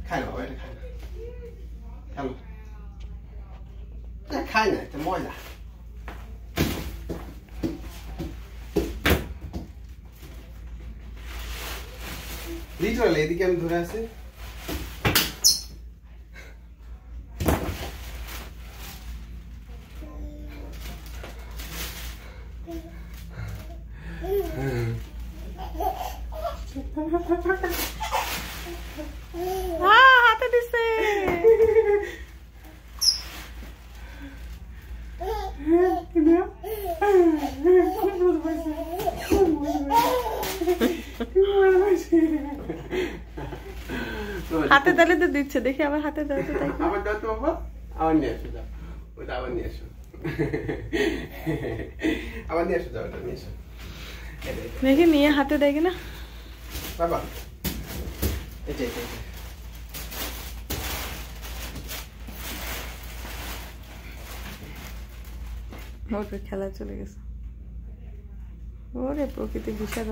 খাই না বাবা, এটা খাই না। খেলো। খাই না, এটা ময়লা। লিটারালি এদিকে আমি ধরে আছি। হাতে দিছে। হাতে তালে তো দিচ্ছে, দেখি আমার হাতে দাও তো। আমার দাও তো বাবা, আবার নিয়ে আসো, যাও ওটা আবার নিয়ে আসো, আবার নিয়ে আসো, যাও ওটা নিয়ে আসো। দেখি নিয়ে হাতে দেখি না বাবা, এটা এটা এটা ওর খেলা চলে গেছে। ওরে প্রকৃতি বিশাল।